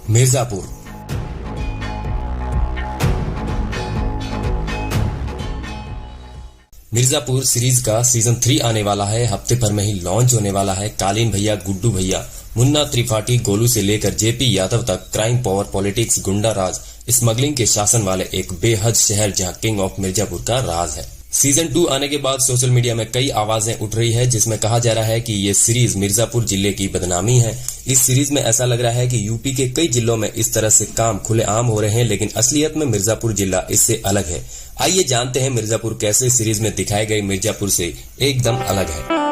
Mirzapur. Mirzapur series का season 3 आने वाला है। हफ्ते भर में ही लॉन्च होने वाला है। कालीन भैया, गुड्डू भैया, मुन्ना त्रिपाठी, गोलू से लेकर जेपी यादव तक क्राइम, पावर, पॉलिटिक्स, गुंडा राज, स्मगलिंग के शासन वाले एक बेहद शहर जहां किंग ऑफ मिर्जापुर का राज है। सीजन 2 आने के बाद सोशल मीडिया में कई आवाजें उठ रही है, जिसमें कहा जा रहा है कि ये सीरीज मिर्जापुर जिले की बदनामी है। इस सीरीज में ऐसा लग रहा है कि यूपी के कई जिलों में इस तरह से काम खुलेआम हो रहे हैं, लेकिन असलियत में मिर्जापुर जिला इससे अलग है। आइए जानते हैं मिर्जापुर कैसे सीरीज में दिखाए गए मिर्जापुर से एकदम अलग है।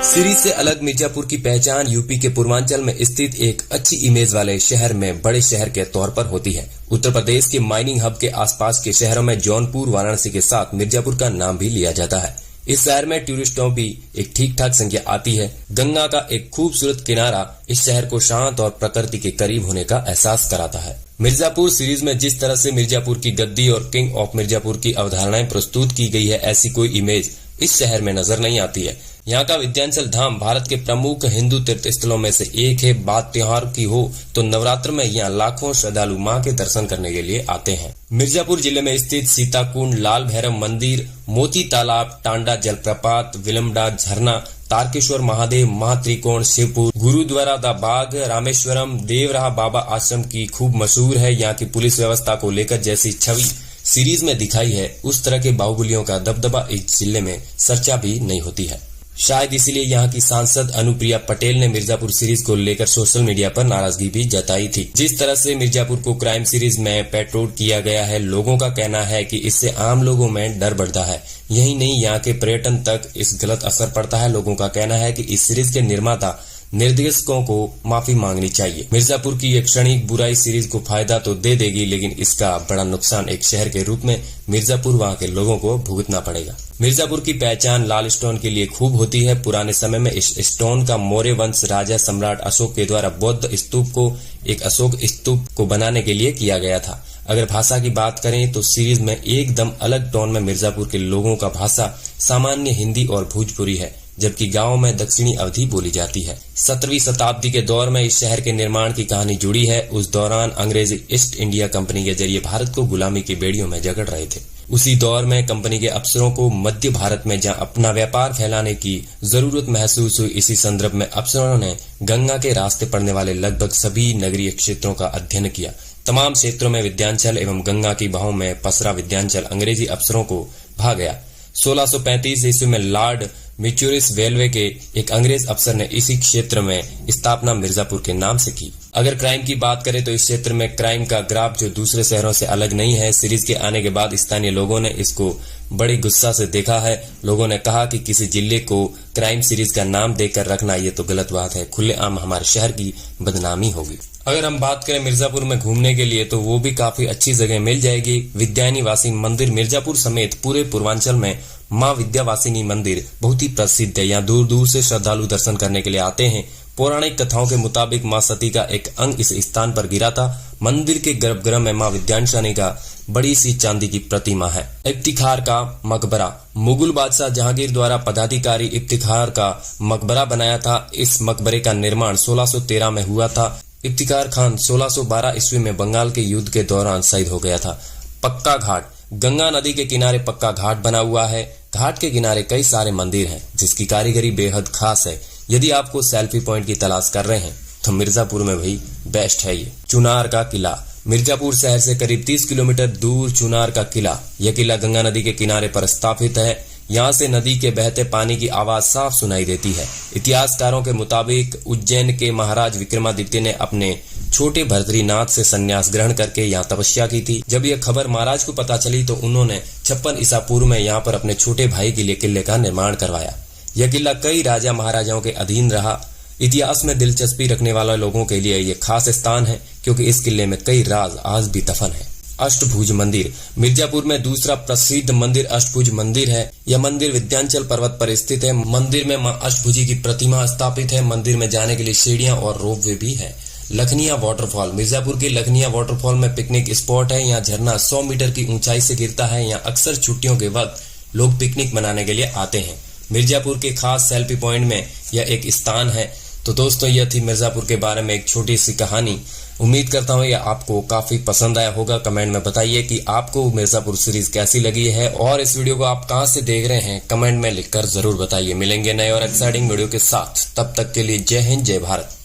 सीरीज से अलग मिर्जापुर की पहचान यूपी के पूर्वांचल में स्थित एक अच्छी इमेज वाले शहर में बड़े शहर के तौर पर होती है। उत्तर प्रदेश के माइनिंग हब के आसपास के शहरों में जौनपुर, वाराणसी के साथ मिर्जापुर का नाम भी लिया जाता है। इस शहर में टूरिस्टों की एक ठीक ठाक संख्या आती है। गंगा का एक खूबसूरत किनारा इस शहर को शांत और प्रकृति के करीब होने का एहसास कराता है। मिर्जापुर सीरीज में जिस तरह से मिर्जापुर की गद्दी और किंग ऑफ मिर्जापुर की अवधारणाएं प्रस्तुत की गई है, ऐसी कोई इमेज इस शहर में नजर नहीं आती है। यहाँ का विंध्याचल धाम भारत के प्रमुख हिंदू तीर्थ स्थलों में से एक है। बात त्योहार की हो तो नवरात्र में यहाँ लाखों श्रद्धालु मां के दर्शन करने के लिए आते हैं। मिर्जापुर जिले में स्थित सीताकुंड, लाल भैरव मंदिर, मोती तालाब, टांडा जलप्रपात, विलमडा झरना, तारकेश्वर महादेव, महात्रिकोण, शिवपुर, गुरुद्वारा दा बाग, रामेश्वरम, देवराहा बाबा आश्रम की खूब मशहूर है। यहाँ की पुलिस व्यवस्था को लेकर जैसी छवि सीरीज में दिखाई है, उस तरह के बाहुबलियों का दबदबा इस जिले में चर्चा भी नहीं होती है। शायद इसीलिए यहाँ की सांसद अनुप्रिया पटेल ने मिर्जापुर सीरीज को लेकर सोशल मीडिया पर नाराजगी भी जताई थी। जिस तरह से मिर्जापुर को क्राइम सीरीज में पेट्रोल किया गया है, लोगों का कहना है कि इससे आम लोगों में डर बढ़ता है। यही नहीं, यहाँ के पर्यटन तक इस गलत असर पड़ता है। लोगों का कहना है कि इस सीरीज के निर्माता निर्देशकों को माफी मांगनी चाहिए। मिर्जापुर की एक क्षणिक बुराई सीरीज को फायदा तो दे देगी, लेकिन इसका बड़ा नुकसान एक शहर के रूप में मिर्जापुर वहां के लोगों को भुगतना पड़ेगा। मिर्जापुर की पहचान लाल स्टोन के लिए खूब होती है। पुराने समय में इस स्टोन का मौर्य वंश राजा सम्राट अशोक के द्वारा बौद्ध स्तूप को एक अशोक स्तूप को बनाने के लिए किया गया था। अगर भाषा की बात करें तो सीरीज में एकदम अलग टोन में मिर्जापुर के लोगों का भाषा सामान्य हिंदी और भोजपुरी है, जबकि गांव में दक्षिणी अवधी बोली जाती है। 17वीं शताब्दी के दौर में इस शहर के निर्माण की कहानी जुड़ी है। उस दौरान अंग्रेज ईस्ट इंडिया कंपनी के जरिए भारत को गुलामी की बेड़ियों में जकड़ रहे थे। उसी दौर में कंपनी के अफसरों को मध्य भारत में जहां अपना व्यापार फैलाने की जरूरत महसूस हुई, इसी संदर्भ में अफसरों ने गंगा के रास्ते पड़ने वाले लगभग सभी नगरीय क्षेत्रों का अध्ययन किया। तमाम क्षेत्रों में विंध्याचल एवं गंगा की बहाव में पसरा विंध्याचल अंग्रेजी अफसरों को भा गया। 1635 ईस्वी में लॉर्ड मिचुरिस वेलवे के एक अंग्रेज अफसर ने इसी क्षेत्र में स्थापना मिर्जापुर के नाम से की। अगर क्राइम की बात करें तो इस क्षेत्र में क्राइम का ग्राफ जो दूसरे शहरों से अलग नहीं है। सीरीज के आने के बाद स्थानीय लोगों ने इसको बड़ी गुस्सा से देखा है। लोगों ने कहा कि किसी जिले को क्राइम सीरीज का नाम देकर रखना ये तो गलत बात है, खुलेआम हमारे शहर की बदनामी होगी। अगर हम बात करें मिर्जापुर में घूमने के लिए तो वो भी काफी अच्छी जगह मिल जाएगी। विद्यावासिनी मंदिर मिर्जापुर समेत पूरे पूर्वांचल में माँ विद्यावासिनी मंदिर बहुत ही प्रसिद्ध है। यहाँ दूर दूर से श्रद्धालु दर्शन करने के लिए आते हैं। पौराणिक कथाओं के मुताबिक माँ सती का एक अंग इस स्थान पर गिरा था। मंदिर के गर्भगृह में माँ विद्यावासिनी का बड़ी सी चांदी की प्रतिमा है। इफ्तिखार का मकबरा मुगल बादशाह जहांगीर द्वारा पदाधिकारी इफ्तिखार का मकबरा बनाया था। इस मकबरे का निर्माण 1613 में हुआ था। इफ्तिखार खान 1612 ईस्वी में बंगाल के युद्ध के दौरान शहीद हो गया था। पक्का घाट गंगा नदी के किनारे पक्का घाट बना हुआ है। घाट के किनारे कई सारे मंदिर हैं, जिसकी कारीगरी बेहद खास है। यदि आपको सेल्फी पॉइंट की तलाश कर रहे हैं तो मिर्जापुर में भाई बेस्ट है ये। चुनार का किला मिर्जापुर शहर से करीब 30 किलोमीटर दूर चुनार का किला। यह किला गंगा नदी के किनारे पर स्थापित है। यहाँ से नदी के बहते पानी की आवाज साफ सुनाई देती है। इतिहासकारों के मुताबिक उज्जैन के महाराज विक्रमादित्य ने अपने छोटे भर्तृनाथ से संन्यास ग्रहण करके यहाँ तपस्या की थी। जब यह खबर महाराज को पता चली तो उन्होंने 56 ईसा पूर्व में यहाँ पर अपने छोटे भाई के लिए किले का निर्माण करवाया। यह किला कई राजा महाराजाओं के अधीन रहा। इतिहास में दिलचस्पी रखने वाले लोगों के लिए यह खास स्थान है, क्योंकि इस किले में कई राज आज भी दफन है। अष्टभुज मंदिर मिर्जापुर में दूसरा प्रसिद्ध मंदिर अष्टभुज मंदिर है। यह मंदिर विंध्याचल पर्वत पर स्थित है। मंदिर में मां अष्टभुजी की प्रतिमा स्थापित है। मंदिर में जाने के लिए सीढ़ियां और रोपवे भी है। लखनिया वाटरफॉल। मिर्जापुर के लखनिया वाटरफॉल में पिकनिक स्पॉट है। यहाँ झरना 100 मीटर की ऊंचाई से गिरता है। यहाँ अक्सर छुट्टियों के वक्त लोग पिकनिक मनाने के लिए आते हैं। मिर्जापुर के खास सेल्फी पॉइंट में यह एक स्थान है। तो दोस्तों, यह थी मिर्जापुर के बारे में एक छोटी सी कहानी। उम्मीद करता हूँ यह आपको काफी पसंद आया होगा। कमेंट में बताइए कि आपको मिर्जापुर सीरीज कैसी लगी है और इस वीडियो को आप कहां से देख रहे हैं, कमेंट में लिखकर जरूर बताइए। मिलेंगे नए और एक्साइटिंग वीडियो के साथ, तब तक के लिए जय हिंद, जय भारत।